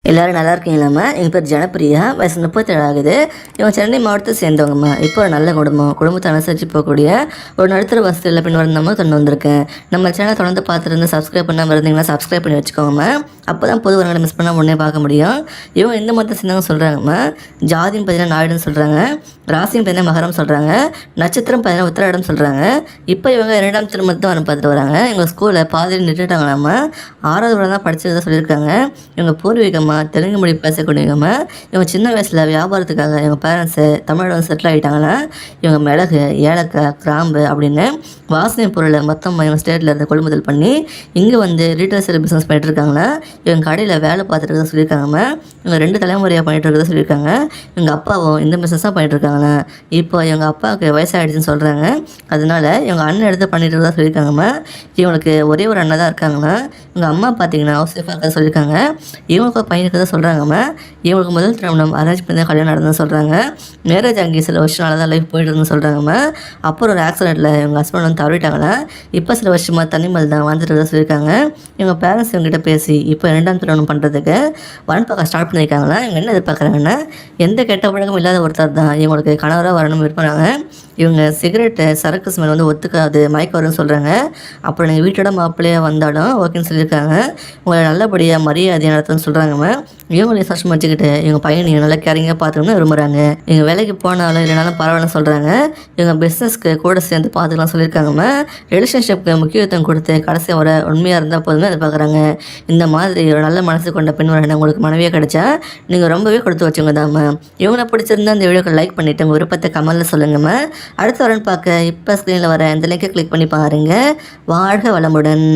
எல்லோரும் நல்லா இருக்கீங்களாம்மா? எங்கள் பேர் ஜனப்பிரியா, வயசு 37 ஆகுது. இவங்க சென்னை மாவட்டத்தை சேர்ந்தவங்கம்மா. இப்போ ஒரு நல்ல குடும்பத்தை அனுசரித்து போகக்கூடிய ஒரு நடுத்தர வசதியில் பின் வரந்தம்மா கொண்டு வந்திருக்கேன். நம்ம சேனல் தொடர்ந்து பார்த்துருந்து சப்ஸ்கிரைப் பண்ணாமல் இருந்தீங்கன்னா சப்ஸ்கிரைப் பண்ணி வச்சுக்கோங்கம்மா. அப்போ தான் பொது வரங்களை மிஸ் பண்ணால் உடனே பார்க்க முடியும். இவங்க எந்த மதத்தை சேர்ந்தவங்க சொல்கிறாங்கம்மா? ஜாதின்னு பார்த்தீங்கன்னா நாயுடுன்னு சொல்கிறாங்க, ராசின்னு பார்த்தீங்கன்னா மகரம் சொல்கிறாங்க, நட்சத்திரம் பார்த்தீங்கன்னா உத்திராடம் சொல்கிறாங்க. இப்போ இவங்க 2ஆம் திருமணத்தை வர பார்த்துட்டு வராங்க. எங்கள் ஸ்கூலில் பாதியில் நின்றுட்டாங்களாம்மா. 6வது வரை தான் படித்ததாக சொல்லியிருக்காங்க. இவங்க பூர்வீகமாக தெலுங்கு மொழி பேசக்கூடியவங்க. இவங்க சின்ன வயசில் வியாபாரத்துக்காக எங்கள் பேரண்ட்ஸு தமிழோட செட்டில் ஆகிட்டாங்கன்னா இவங்க மிளகு, ஏலக்காய், கிராம்பு அப்படின்னு வாசனை பொருளை மொத்தம் இவங்க ஸ்டேட்டில் இருந்து கொள்முதல் பண்ணி இங்கே வந்து ரீட்டைல் சேல் பிஸ்னஸ் பண்ணிட்டு இருக்காங்களா. இவங்க கடையில் வேலை பார்த்துட்டு தான் சொல்லியிருக்காங்கம்மா. இவங்க 2 தலைமுறையாக பண்ணிட்டு இருக்கிறத சொல்லியிருக்காங்க. எங்கள் அப்பாவும் இந்த பிஸ்னஸ் தான் பண்ணிட்டு இருக்காங்களா. இப்போ இவங்க அப்பாவுக்கு வயசாகிடுச்சுன்னு சொல்கிறாங்க. அதனால இவங்க அண்ணன் எடுத்து பண்ணிட்டு இருக்கிறதா சொல்லியிருக்காங்கம்மா. இவங்களுக்கு ஒரே ஒரு அண்ணன் தான் இருக்காங்கன்னா. இவங்க அம்மா பார்த்தீங்கன்னா ஹவுஸ் ஒய்ஃபாக சொல்லியிருக்காங்க. இவங்களுக்கு பையன் இருக்கிறத சொல்கிறாங்கம்மா. இவங்களுக்கு முதல் திருமணம் அரேஞ்ச் பண்ணி தான் கல்யாணம் நடந்ததுன்னு சொல்கிறாங்க. மேரேஜ் அங்கே சில வருஷம் தான் லைஃப் போயிட்டு இருந்துன்னு சொல்கிறாங்கம்மா. அப்புறம் ஒரு ஆக்சிடெண்ட்டில் இவங்க ஹஸ்பண்ட் வந்து தவறிட்டாங்களா. இப்போ சில வருஷமாக தனிமல் தான் வாழ்ந்துட்டு சொல்லியிருக்காங்க. இவங்க பேரண்ட்ஸ் இவங்ககிட்ட பேசி இப்போ 2ஆம் திருமணம் பண்ணுறதுக்கு வரன் பார்க்க ஸ்டார்ட் பண்ணியிருக்காங்களா. இவங்க என்ன எதிர்பார்க்குறாங்கன்னா எந்த கெட்ட பழக்கமும் இல்லாத ஒருத்தர் தான் இவங்களுக்கு கணவராக வரணும் விரும்புகிறாங்க. இவங்க சிகரெட்டு சரக்கு ஸ்மெல் வந்து ஒத்துக்காது, மயக்கம் வரும்னு சொல்கிறாங்க. அப்புறம் நீங்கள் வீட்டோட மாப்பிள்ளையாக வந்தாலும் ஓகேன்னு சொல்லியிருக்காங்க. உங்களை நல்லபடியாக மரியாதை நடத்துன்னு சொல்கிறாங்கம்மா. இவங்களையும் சஷ்டம் வச்சுக்கிட்டு இவங்க பையன் நீங்கள் நல்லா கேரிங்காக பார்த்துக்கணும்னு விரும்புகிறாங்க. இவங்க வேலைக்கு போனாலும் இல்லைனாலும் பரவாயில்லன்னு சொல்கிறாங்க. இவங்க பிஸ்னஸ்க்கு கூட சேர்ந்து பார்த்துக்கலாம் சொல்லியிருக்காங்கம்மா. ரிலேஷன்ஷிப்க்கு முக்கியத்துவம் கொடுத்து கடைசியாக வர உண்மையாக இருந்தால் போதுமே எதிர்பார்க்குறாங்க. இந்த மாதிரி ஒரு நல்ல மனசு கொண்ட பெண் வர உங்களுக்கு மனைவியாக கிடைச்சா நீங்கள் ரொம்பவே கொடுத்து வச்சுங்க தாம்மா. இவங்களை பிடிச்சிருந்தா இந்த வீடியோக்கு லைக் பண்ணிவிட்டு உங்கள் விருப்பத்தை கமெண்ட்டில் சொல்லுங்கம்மா. அடுத்த வரன்னு பார்க்க இப்போ ஸ்க்ரீனில் வர இந்த லிங்கை கிளிக் பண்ணி பாருங்கள். வாழ்க வளமுடன்.